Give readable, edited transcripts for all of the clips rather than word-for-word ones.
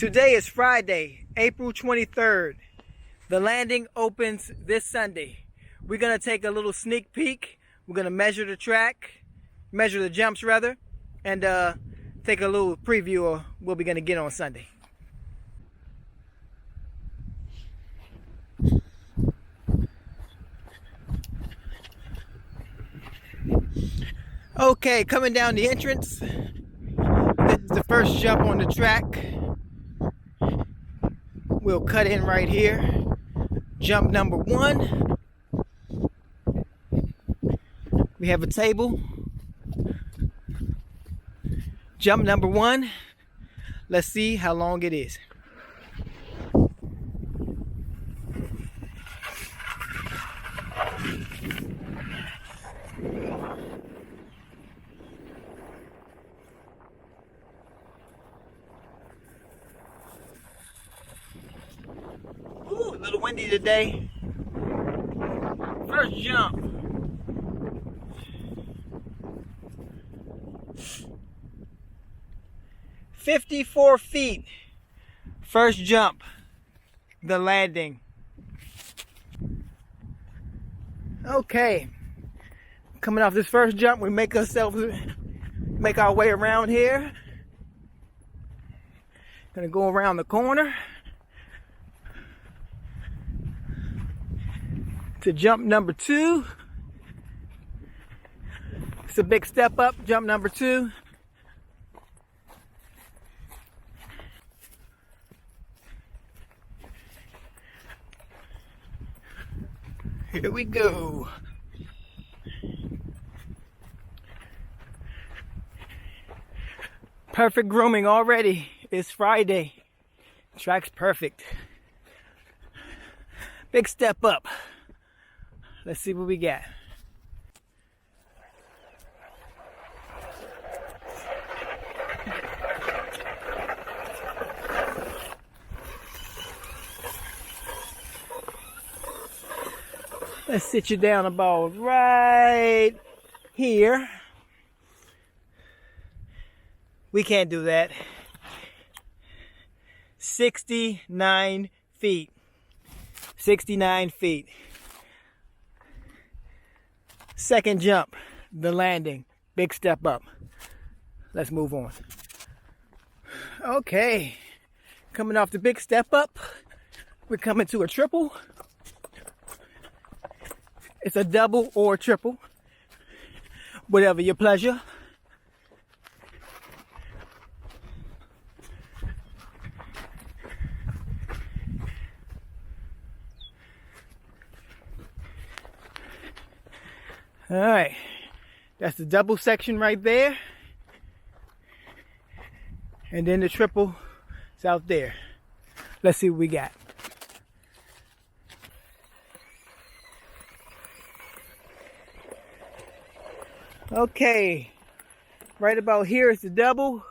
Today is Friday, April 23rd. The landing opens this Sunday. We're going to take a little sneak peek. We're going to measure the jumps rather, and take a little preview of what we're going to get on Sunday. Okay, coming down the entrance. This is the first jump on the track. We'll cut in right here. Jump number 1. We have a table. Jump number 1. Let's see how long it is. Ooh, a little windy today. First jump. "54 feet. First jump. The landing. Okay. Coming off this first jump, we make our way around here. Gonna go around the corner to jump number 2. It's a big step up, jump number 2. Here we go. Perfect grooming already. It's Friday. Track's perfect. Big step up. Let's see what we got. Let's sit you down about right here. We can't do that. 69 feet. 69 feet. Second jump, the landing. Big step up. Let's move on. Okay. Coming off the big step up, we're coming to a triple. It's a double or triple, whatever your pleasure. All right, that's the double section right there. And then the triple is out there. Let's see what we got. Okay, right about here is the double.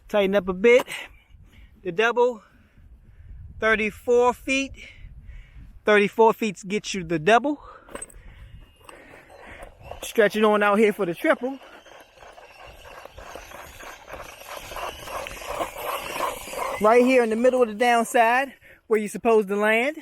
Tighten up a bit. The double, 34 feet. 34 feet gets you the double. Stretching on out here for the triple. Right here in the middle of the downside where you're supposed to land.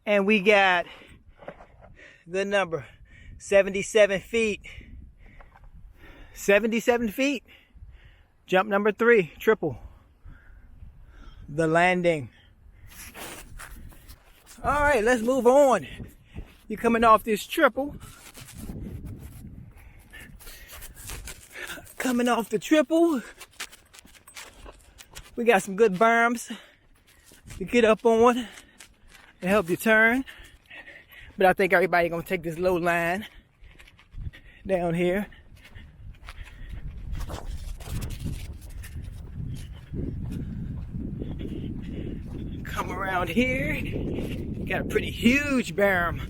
And we got the number. 77 feet. 77 feet. Jump number 3, triple. The landing. All right, let's move on. You're coming off this triple. Coming off the triple. We got some good berms to get up on and help you turn. But I think everybody gonna take this low line down here. Come around here. Got a pretty huge berm.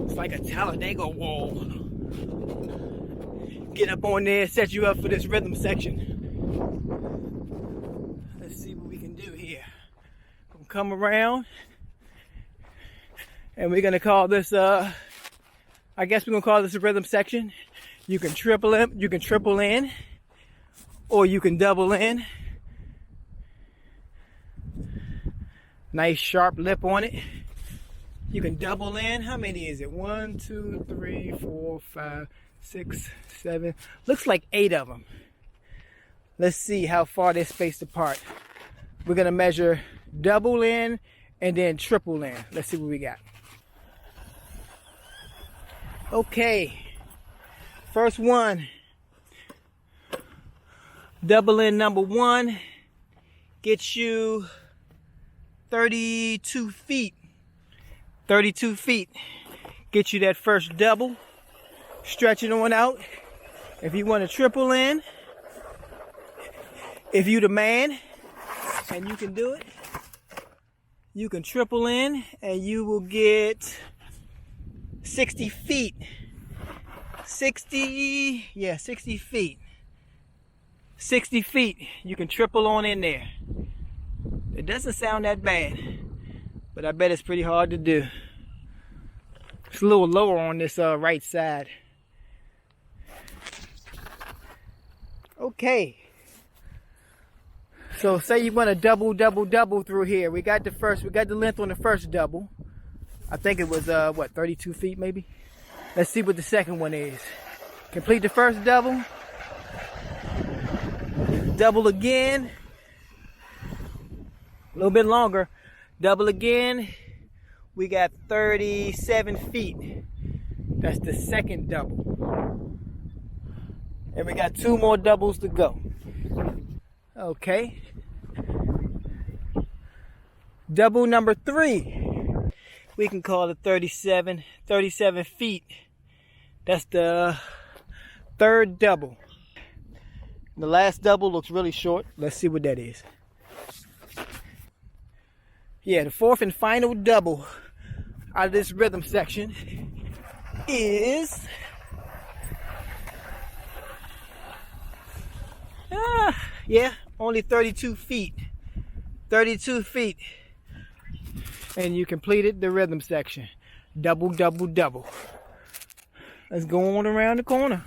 It's like a Talladega wall. Get up on there, set you up for this rhythm section. Let's see what we can do here. We'll come around. And we're gonna call this I guess we're gonna call this a rhythm section. You can triple in or you can double in. Nice sharp lip on it. You can double in. How many is it? 1, 2, 3, 4, 5, 6, 7. Looks like 8 of them. Let's see how far they're spaced apart. We're gonna measure double in and then triple in. Let's see what we got. Okay, first one. Double in number 1 gets you 32 feet. 32 feet. Get you that first double. Stretch it on out. If you want to triple in, if you the man and you can do it, you can triple in and you will get 60 feet. 60 feet. 60 feet. You can triple on in there. It doesn't sound that bad, but I bet it's pretty hard to do. It's a little lower on this right side. Okay. So say you want to double through here. We got the length on the first double. I think it was, 32 feet maybe? Let's see what the second one is. Complete the first double. Double again. A little bit longer. Double again. We got 37 feet. That's the second double. And we got 2 more doubles to go. Okay. Double number 3. We can call it 37 feet. That's the third double. The last double looks really short. Let's see what that is. Yeah, the fourth and final double out of this rhythm section is only 32 feet. 32 feet. And you completed the rhythm section. Double, double, double. Let's go on around the corner.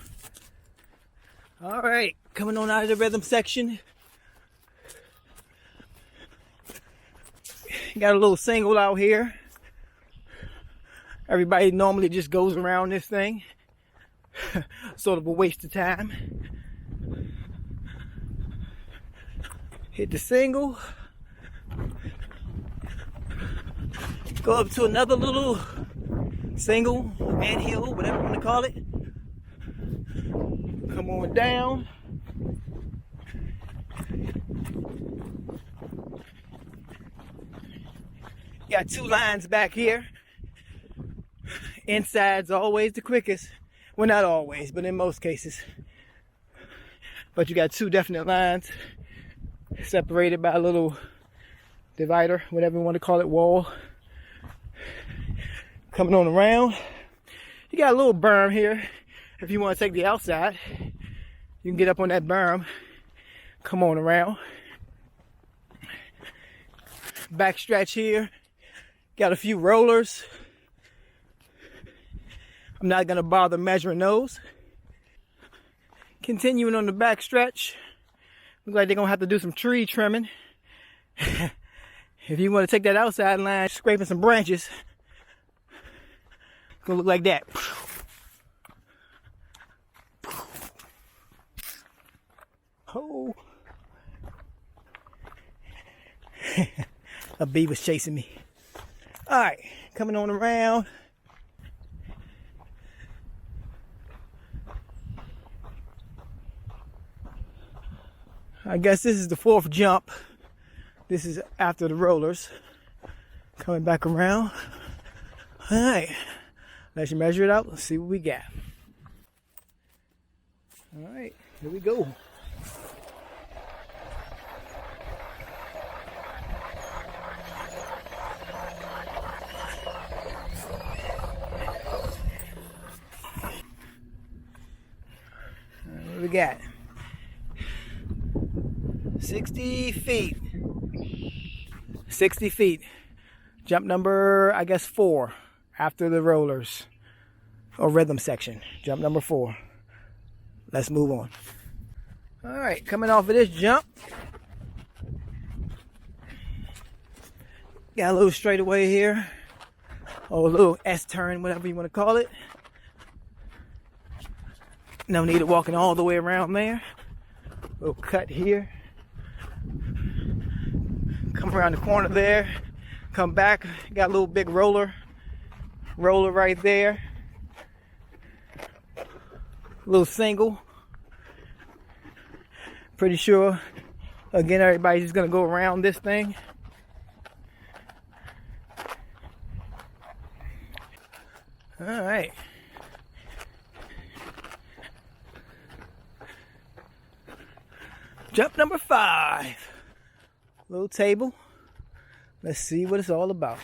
All right, coming on out of the rhythm section. Got a little single out here. Everybody normally just goes around this thing. Sort of a waste of time. Hit the single. Go up to another little single, anthill, whatever you want to call it. Come on down. Got 2 lines back here. Inside's always the quickest. Well, not always, but in most cases. But you got 2 definite lines separated by a little divider, whatever you want to call it, wall. Coming on around. You got a little berm here. If you want to take the outside, you can get up on that berm. Come on around. Back stretch here. Got a few rollers. I'm not going to bother measuring those. Continuing on the back stretch. Looks like they're going to have to do some tree trimming. If you want to take that outside line, scraping some branches, it's going to look like that. Oh. A bee was chasing me. All right, coming on around. I guess this is the 4th jump. This is after the rollers. Coming back around. All right, let's measure it out. Let's see what we got. All right, here we go. What we got? 60 feet. 60 feet. Jump number, I guess, 4 after the rollers or rhythm section. Jump number 4. Let's move on. All right, coming off of this jump. Got a little straightaway here. Or a little S-turn, whatever you want to call it. No need of walking all the way around there. Little cut here. Come around the corner there. Come back. Got a little big roller right there. A little single. Pretty sure, again, everybody's just gonna go around this thing. All right. Jump number 5. Little table. Let's see what it's all about.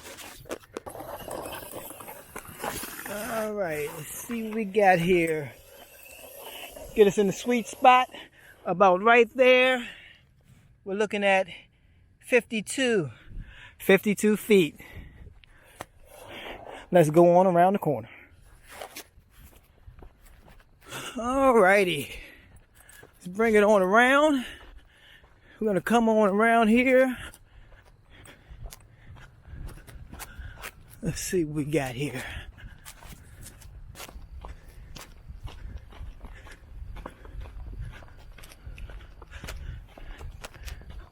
All right, let's see what we got here. Get us in the sweet spot. About right there. We're looking at 52 feet. Let's go on around the corner. All righty. Let's bring it on around. We're going to come on around here. Let's see what we got here.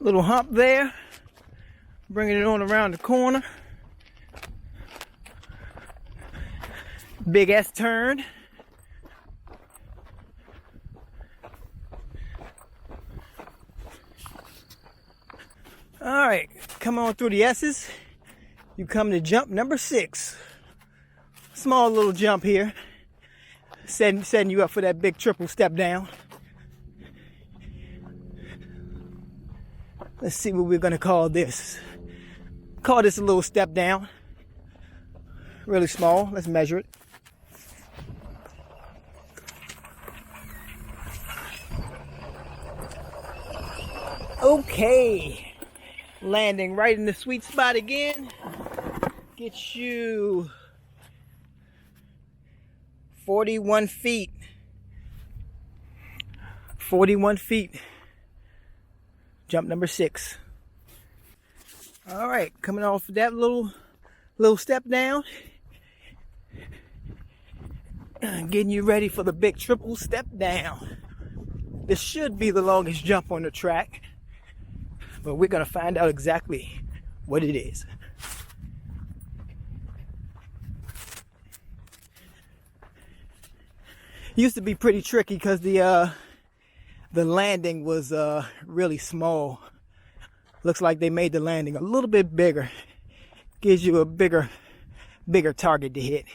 Little hump there. Bringing it on around the corner. Big S turn. All right, come on through the S's. You come to jump number 6. Small little jump here. Setting you up for that big triple step down. Let's see what we're gonna call this. Call this a little step down. Really small. Let's measure it. Okay. Landing right in the sweet spot again. Get you 41 feet. 41 feet. Jump number 6. All right, coming off that little step down. Getting you ready for the big triple step down. This should be the longest jump on the track, but we're gonna find out exactly what it is. Used to be pretty tricky because the landing was really small. Looks like they made the landing a little bit bigger. Gives you a bigger target to hit.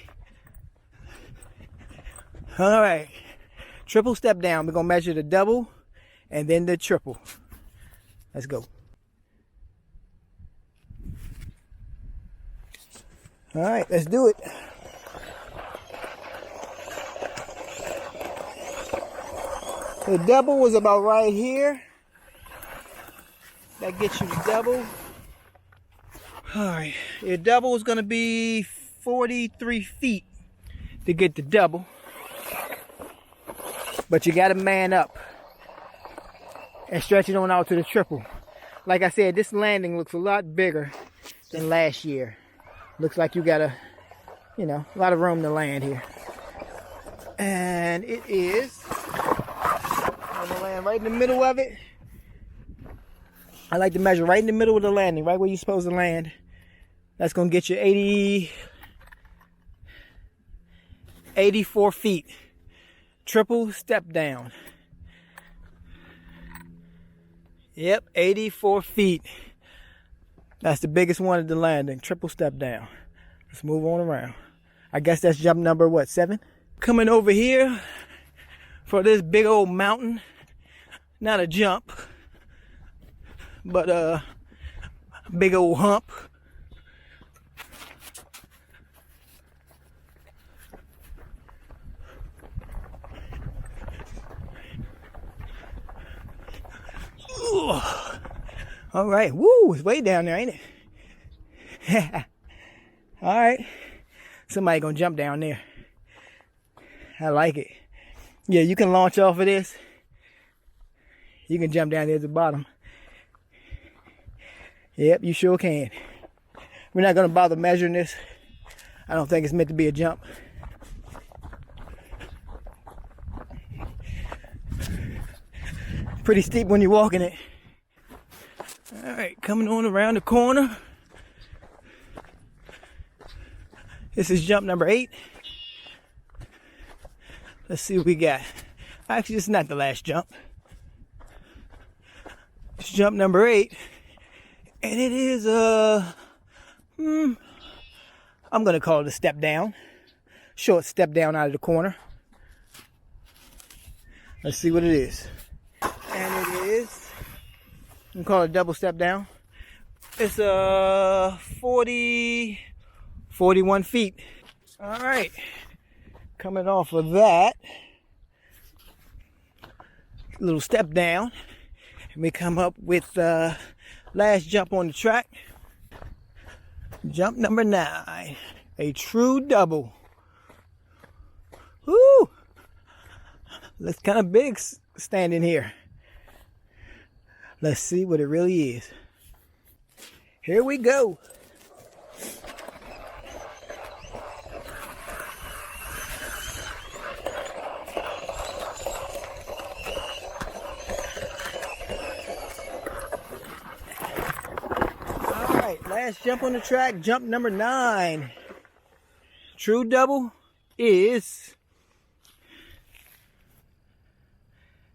All right, triple step down. We're gonna measure the double and then the triple. Let's go. All right, let's do it. The double was about right here. That gets you the double. All right, your double is gonna be 43 feet to get the double. But you gotta man up and stretch it on out to the triple. Like I said, this landing looks a lot bigger than last year. Looks like you got a lot of room to land here. And it is, I'm gonna land right in the middle of it. I like to measure right in the middle of the landing, right where you're supposed to land. That's gonna get you 84 feet. Triple step down. Yep, 84 feet. That's the biggest one at the landing. Triple step down. Let's move on around. I guess that's jump number, what, 7? Coming over here for this big old mountain. Not a jump, but a big old hump. Ooh. All right, woo, it's way down there, ain't it? All right, somebody gonna jump down there. I like it. Yeah, you can launch off of this You can jump down there at the bottom. Yep, you sure can. We're not going to bother measuring this. I don't think it's meant to be a jump. Pretty steep when you're walking it. All right, coming on around the corner. This is jump number 8. Let's see what we got. Actually, it's not the last jump. It's jump number 8. And it is I'm gonna call it a step down. Short step down out of the corner. Let's see what it is. And it is, I'm gonna call it a double step down. It's 41 feet. All right, coming off of that little step down, and we come up with last jump on the track. Jump number 9, a true double. Woo! Looks kind of big standing here. Let's see what it really is. Here we go. All right, last jump on the track, jump number 9. True double is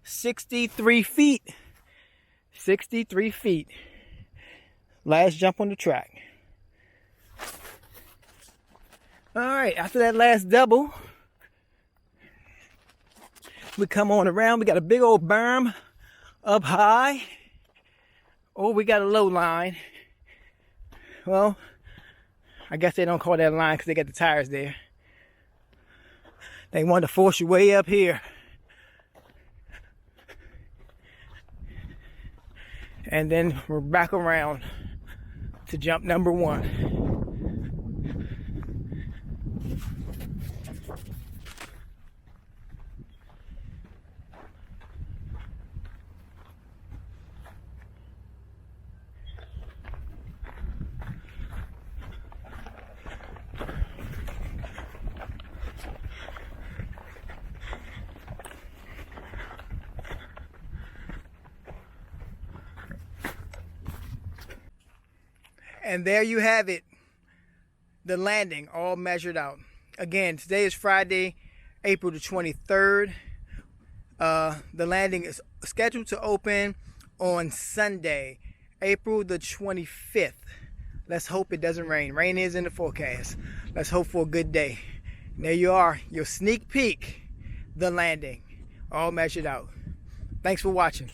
63 feet. 63 feet. Last jump on the track. All right, after that last double, we come on around. We got a big old berm up high. Oh, we got a low line. Well, I guess they don't call that a line because they got the tires there. They want to force you way up here. And then we're back around to jump number 1. And there you have it, the landing all measured out. Again, today is Friday, April the 23rd. The landing is scheduled to open on Sunday, April the 25th. Let's hope it doesn't rain. Rain is in the forecast. Let's hope for a good day. And there you are, your sneak peek, the landing, all measured out. Thanks for watching.